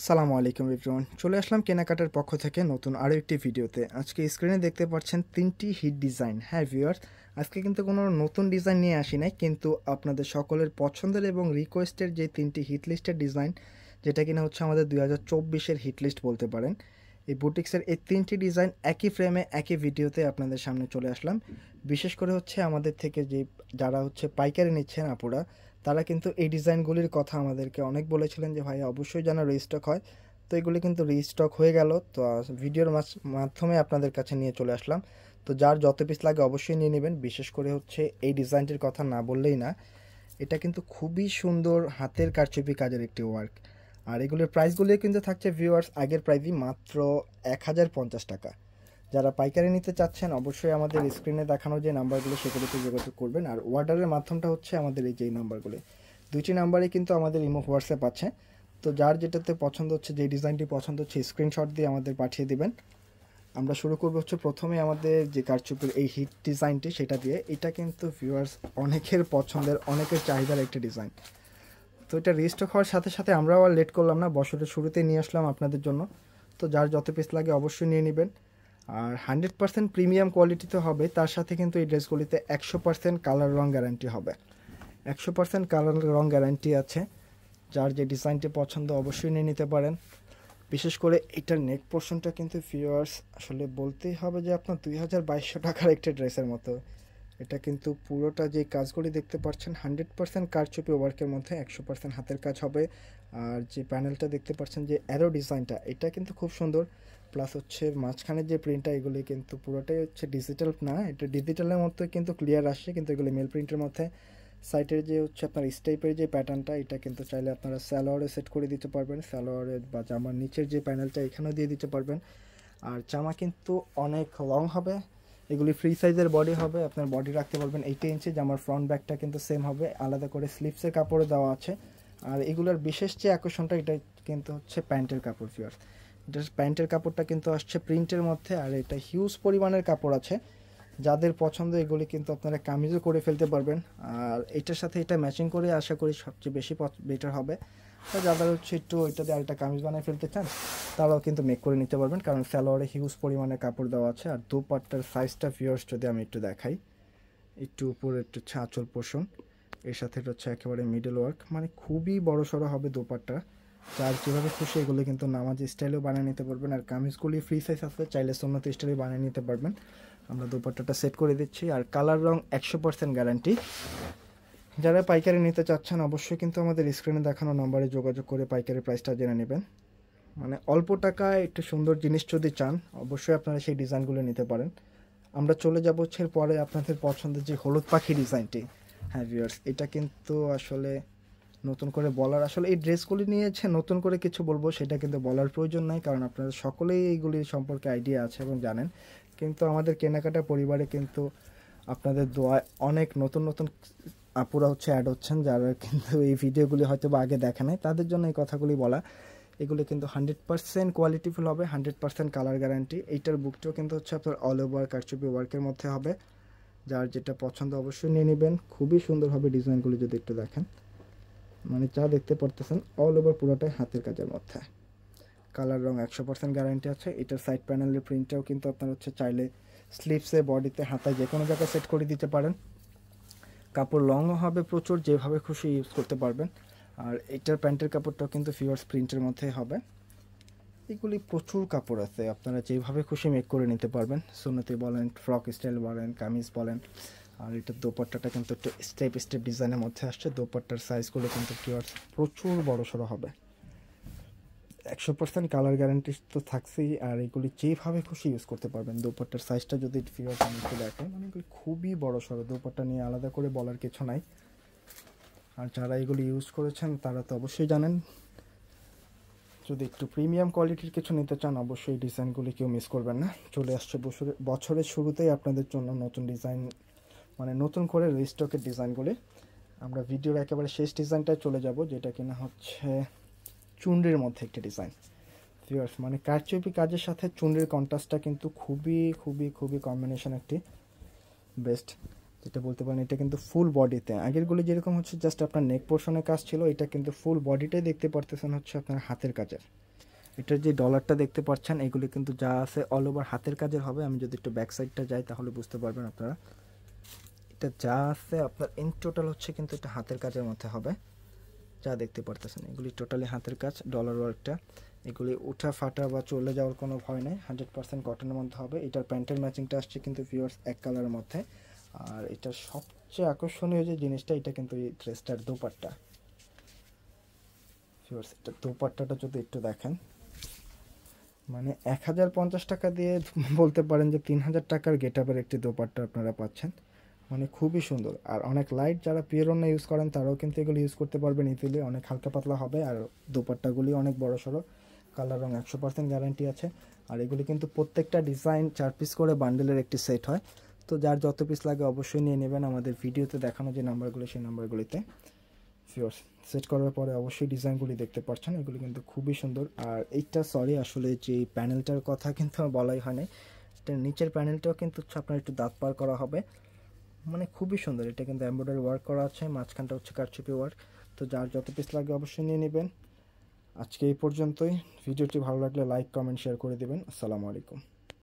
সালামু আলাইকুম এভরিওয়ান, চলে আসলাম কেনাকাটার পক্ষ থেকে নতুন আরও একটি ভিডিওতে। আজকে স্ক্রিনে দেখতে পাচ্ছেন 3টি হিট ডিজাইন। হ্যাঁ ভিউয়ার্স, আজকে কিন্তু কোনো নতুন ডিজাইন নিয়ে আসি নাই, কিন্তু আপনাদের সকলের পছন্দের এবং রিকোয়েস্টের যে 3টি হিট লিস্টের ডিজাইন, যেটা কিনা হচ্ছে আমাদের 2024-এর হিট লিস্ট বলতে পারেন। এই বুটিক্সের এই 3টি ডিজাইন একই ফ্রেমে একই ভিডিওতে আপনাদের সামনে চলে আসলাম। বিশেষ করে হচ্ছে আমাদের থেকে যারা হচ্ছে পাইকারি নিচ্ছেন আপুরা, তারা কিন্তু এই ডিজাইনগুলির কথা আমাদেরকে অনেক বলেছিলেন যে ভাই অবশ্যই যেন রিস্টক হয়। তো এগুলি কিন্তু রিস্টক হয়ে গেল, তো ভিডিওর মাধ্যমে আপনাদের কাছে নিয়ে চলে আসলাম। তো যার যত পিস লাগে অবশ্যই নিয়ে নেবেন। বিশেষ করে হচ্ছে এই ডিজাইনটির কথা না বললেই না, এটা কিন্তু খুবই সুন্দর হাতের কারচুপি কাজের একটি ওয়ার্ক। আর এগুলির প্রাইসগুলি কিন্তু থাকছে ভিউয়ার্স আগের প্রাইসই মাত্র 1050 টাকা। যারা পাইকারি নিতে চাচ্ছেন অবশ্যই আমাদের স্ক্রিনে দেখানো যে নাম্বারগুলো সেগুলোতে যোগাযোগ করবেন। আর অর্ডারের মাধ্যমটা হচ্ছে আমাদের এই যেই নাম্বারগুলি, দুইটি নাম্বারই কিন্তু আমাদের ইমো হোয়াটসঅ্যাপ আছে। তো যার যেটাতে পছন্দ হচ্ছে, যে ডিজাইনটি পছন্দ হচ্ছে, স্ক্রিনশট দিয়ে আমাদের পাঠিয়ে দিবেন। আমরা শুরু করবো হচ্ছে প্রথমে আমাদের যে কারচুপির এই হিট ডিজাইনটি সেটা দিয়ে। এটা কিন্তু ভিউয়ার্স অনেকের পছন্দের, অনেকের চাহিদার একটি ডিজাইন। তো এটা রিস্টক হওয়ার সাথে সাথে আমরাও আর লেট করলাম না, বছরের শুরুতেই নিয়ে আসলাম আপনাদের জন্য। তো যার যত পিস লাগে অবশ্যই নিয়ে নেবেন। আর 100% প্রিমিয়াম কোয়ালিটিতে হবে, তার সাথে কিন্তু এই ড্রেসগুলিতে 100% কালার রং গ্যারান্টি হবে। 100% কালার রং গ্যারান্টি আছে। যার যে ডিজাইনটি পছন্দ অবশ্যই নিয়ে নিতে পারেন। বিশেষ করে এটার নেক পোর্শনটা কিন্তু ভিউয়ার্স আসলে বলতেই হবে যে আপনার 2200 টাকার একটা ড্রেসের মতো। এটা কিন্তু পুরোটা যে কাজগুলি দেখতে পাচ্ছেন 100% কারচুপি ওয়ার্কের মধ্যে 100% হাতের কাজ হবে। আর যে প্যানেলটা দেখতে পাচ্ছেন, যে অ্যারো ডিজাইনটা, এটা কিন্তু খুব সুন্দর। প্লাস হচ্ছে মাঝখানের যে প্রিন্টটা, এগুলি কিন্তু পুরোটাই হচ্ছে ডিজিটাল না, এটা ডিজিটালের মধ্যে কিন্তু ক্লিয়ার আসছে, কিন্তু এগুলি মেল প্রিন্টের মধ্যে। সাইটের যে হচ্ছে আপনার স্টেপের যে প্যাটার্নটা, এটা কিন্তু চাইলে আপনারা স্যালোয়ারে সেট করে দিতে পারবেন। স্যালোয়ারে বা জামার নিচের যে প্যানেলটা এখানেও দিয়ে দিতে পারবেন। আর জামা কিন্তু অনেক লং হবে। এগুলি ফ্রি সাইজের বডি হবে, আপনার বডি রাখতে পারবেন 80 ইঞ্চি। জামার ফ্রন্ট ব্যাকটা কিন্তু সেম হবে, আলাদা করে স্লিপসের কাপড়ে দেওয়া আছে। আর এগুলোর বিশেষ যে আকর্ষণটা, এটা কিন্তু হচ্ছে প্যান্টের কাপড় ফিয়ার্স। এটা প্যান্টের কাপড়টা কিন্তু আসছে প্রিন্টের মধ্যে, আর এটা হিউজ পরিমাণের কাপড় আছে। যাদের পছন্দ এগুলি কিন্তু আপনারা কামিজও করে ফেলতে পারবেন। আর এটার সাথে এটা ম্যাচিং করে আশা করি সবচেয়ে বেশি বেটার হবে। তো যাদের হচ্ছে একটু ওইটা দিয়ে আরেকটা কামিজ বানিয়ে ফেলতে চান, তারাও কিন্তু মেক করে নিতে পারবেন, কারণ সালোয়ারে হিউজ পরিমাণে কাপড় দেওয়া আছে। আর দুপাট্টার সাইজটা ভিউয়ার্স যদি আমি একটু দেখাই, একটু উপরে একটু আঁচল পোষণ, এর সাথে এটা হচ্ছে একেবারে মিডল ওয়ার্ক, মানে খুবই বড় সড়ো হবে দুপাট্টা। যার যেভাবে খুশি এগুলো কিন্তু নামাজ স্টাইলেও বানিয়ে নিতে পারবেন। আর কামিজগুলি ফ্রি সাইজ আছে, চাইলে সুন্নত স্টাইলে বানিয়ে নিতে পারবেন। আমরা দুপাট্টাটা সেট করে দিচ্ছি। আর কালার রং 100% গ্যারান্টি। যারা পাইকারি নিতে চাচ্ছেন অবশ্যই কিন্তু আমাদের স্ক্রিনে দেখানো নম্বরে যোগাযোগ করে পাইকারি প্রাইসটা জেনে নেবেন। মানে অল্প টাকায় একটু সুন্দর জিনিস যদি চান, অবশ্যই আপনারা সেই ডিজাইনগুলো নিতে পারেন। আমরা চলে যাব হচ্ছে পরে আপনাদের পছন্দের যে হলুদ পাখি ডিজাইনটি। হ্যাঁ ভিউয়ার্স, এটা কিন্তু আসলে নতুন করে বলার, আসলে এই ড্রেসগুলি নিয়েছে নতুন করে কিছু বলবো সেটা কিন্তু বলার প্রয়োজন নাই, কারণ আপনারা সকলেই এইগুলি সম্পর্কে আইডিয়া আছে এবং জানেন। কিন্তু আমাদের কেনাকাটা পরিবারে কিন্তু আপনাদের দোয়ায় অনেক নতুন নতুন আপুরা হচ্ছে অ্যাড হচ্ছেন, যারা কিন্তু এই ভিডিওগুলি হয়তো বা আগে দেখা নেই, তাদের জন্য এই কথাগুলি বলা। এগুলো কিন্তু 100% কোয়ালিটিফুল হবে, 100% কালার গ্যারান্টি। এইটার বুকটাও কিন্তু হচ্ছে আপনার অল ওভার কারচুপি ওয়ার্কের মধ্যে হবে। যার যেটা পছন্দ অবশ্যই নিয়ে নেবেন। খুবই সুন্দর হবে ডিজাইনগুলি যদি একটু দেখেন, মানে যা দেখতে পারতেছেন অল ওভার পুরোটাই হাতের কাজের মধ্যে। কালার রং 100% গ্যারান্টি আছে। এটার সাইড প্যানেলের প্রিন্টটাও কিন্তু আপনার হচ্ছে চাইলে স্লিপসে, বডিতে, হাতায় যে কোনো জায়গায় সেট করে দিতে পারেন। কাপড় লংও হবে প্রচুর, যেভাবে খুশি ইউজ করতে পারবেন। আর এটার প্যান্টের কাপড়টাও কিন্তু ফিওর্স প্রিন্টের মধ্যে হবে। এগুলি প্রচুর কাপড় আছে, আপনারা যেভাবে খুশি মেক করে নিতে পারবেন। সুন্নতি বলেন, ফ্রক স্টাইল বলেন, কামিজ বলেন। আর এটার দোপাট্টাটা কিন্তু একটু স্টেপ স্টেপ ডিজাইনের মধ্যে আসছে। দোপাট্টার সাইজগুলো কিন্তু ফিওর্স প্রচুর বড় সড়ো হবে। 100% কালার গ্যারান্টি তো থাকছেই, আর এগুলি যেভাবে খুশি ইউজ করতে পারবেন। দোপাট্টার সাইজটা যদি ফিওর্স আমি একটু দেখেন, মানে এগুলি খুবই বড় সড়ো, দোপাট্টা নিয়ে আলাদা করে বলার কিছু নাই। আর যারা এগুলি ইউজ করেছেন তারা তো অবশ্যই জানেন। যদি একটু প্রিমিয়াম কোয়ালিটির কিছু নিতে চান অবশ্যই ডিজাইনগুলি কেউ মিস করবেন না। চলে আসছে বছরের শুরুতেই আপনাদের জন্য নতুন ডিজাইন, মানে নতুন করে রিস্টকের ডিজাইনগুলি। আমরা ভিডিওর একেবারে শেষ ডিজাইনটায় চলে যাব, যেটা কিনা হচ্ছে চুনরির মধ্যে একটি ডিজাইন। ভিউয়ার্স, মানে কারচুপি কাজের সাথে চুনরির কন্ট্রাস্টটা কিন্তু খুবই খুবই খুবই কম্বিনেশন একটি বেস্ট। যেটা বলতে পারেন এটা কিন্তু ফুল বডিতে, আগেরগুলি যেরকম হচ্ছে জাস্ট আপনার নেক পোর্শনের কাজ ছিল, এটা কিন্তু ফুল বডিটাই দেখতে পারতেছেন হচ্ছে আপনার হাতের কাজের। এটার যে ডলারটা দেখতে পাচ্ছেন এগুলি কিন্তু যা আছে অল ওভার হাতের কাজের হবে। আমি যদি একটু ব্যাক সাইডটা যাই তাহলে বুঝতে পারবেন আপনারা, এটা যা আছে আপনার ইন টোটাল হচ্ছে কিন্তু এটা হাতের কাজের মধ্যে হবে। যা দেখতে পারতেছেন এগুলি টোটালি হাতের কাজ, ডলার ওয়ার্কটা। এগুলি উঠা ফাটা বা চলে যাওয়ার কোনো ভয় নেই, 100% কটনের মধ্যে হবে। এটার প্যান্টের ম্যাচিংটা আসছে কিন্তু ভিউয়ার্স এক কালারের মধ্যে। আর এটার সবচেয়ে আকর্ষণীয় যে জিনিসটা, এটা কিন্তু এই ড্রেসটার দোপাট্টা। ভিউয়ার্স এটা দোপাট্টাটা যদি একটু দেখেন, মানে 1050 টাকা দিয়ে বলতে পারেন যে 3000 টাকার গেট আপের একটি দোপাট্টা আপনারা পাচ্ছেন। মানে খুবই সুন্দর। আর অনেক লাইট যারা পিওরনা ইউজ করেন তারাও কিন্তু এগুলো ইউজ করতে পারবেন ইজিলি, অনেক হালকা পাতলা হবে। আর দোপাট্টাগুলি অনেক বড় সড়ো, কালার রং 100% গ্যারান্টি আছে। আর এগুলি কিন্তু প্রত্যেকটা ডিজাইন 4 পিস করে বান্ডেলের একটি সেট হয়। তো যার যত পিস লাগে অবশ্যই নিয়ে নেবেন আমাদের ভিডিওতে দেখানো যে নাম্বারগুলো সেই নাম্বারগুলিতে। ফিওর্স সেট করার পরে অবশ্যই ডিজাইনগুলি দেখতে পাচ্ছেন, এগুলি কিন্তু খুবই সুন্দর। আর এইটা সরি আসলে যে প্যানেলটার কথা কিন্তু বলাই হয় নাই, এটার নিচের প্যানেলটাও কিন্তু আপনার একটু দাঁত পার করা হবে, মানে খুবই সুন্দর। এটা কিন্তু এমব্রয়ডারি ওয়ার্ক করা আছে, মাঝখানটা হচ্ছে কারচুপি ওয়ার্ক। তো যার যত পিস লাগে অবশ্যই নিয়ে নেবেন। আজকে এই পর্যন্তই। ভিডিওটি ভালো লাগলে লাইক কমেন্ট শেয়ার করে দেবেন। আসসালামু আলাইকুম।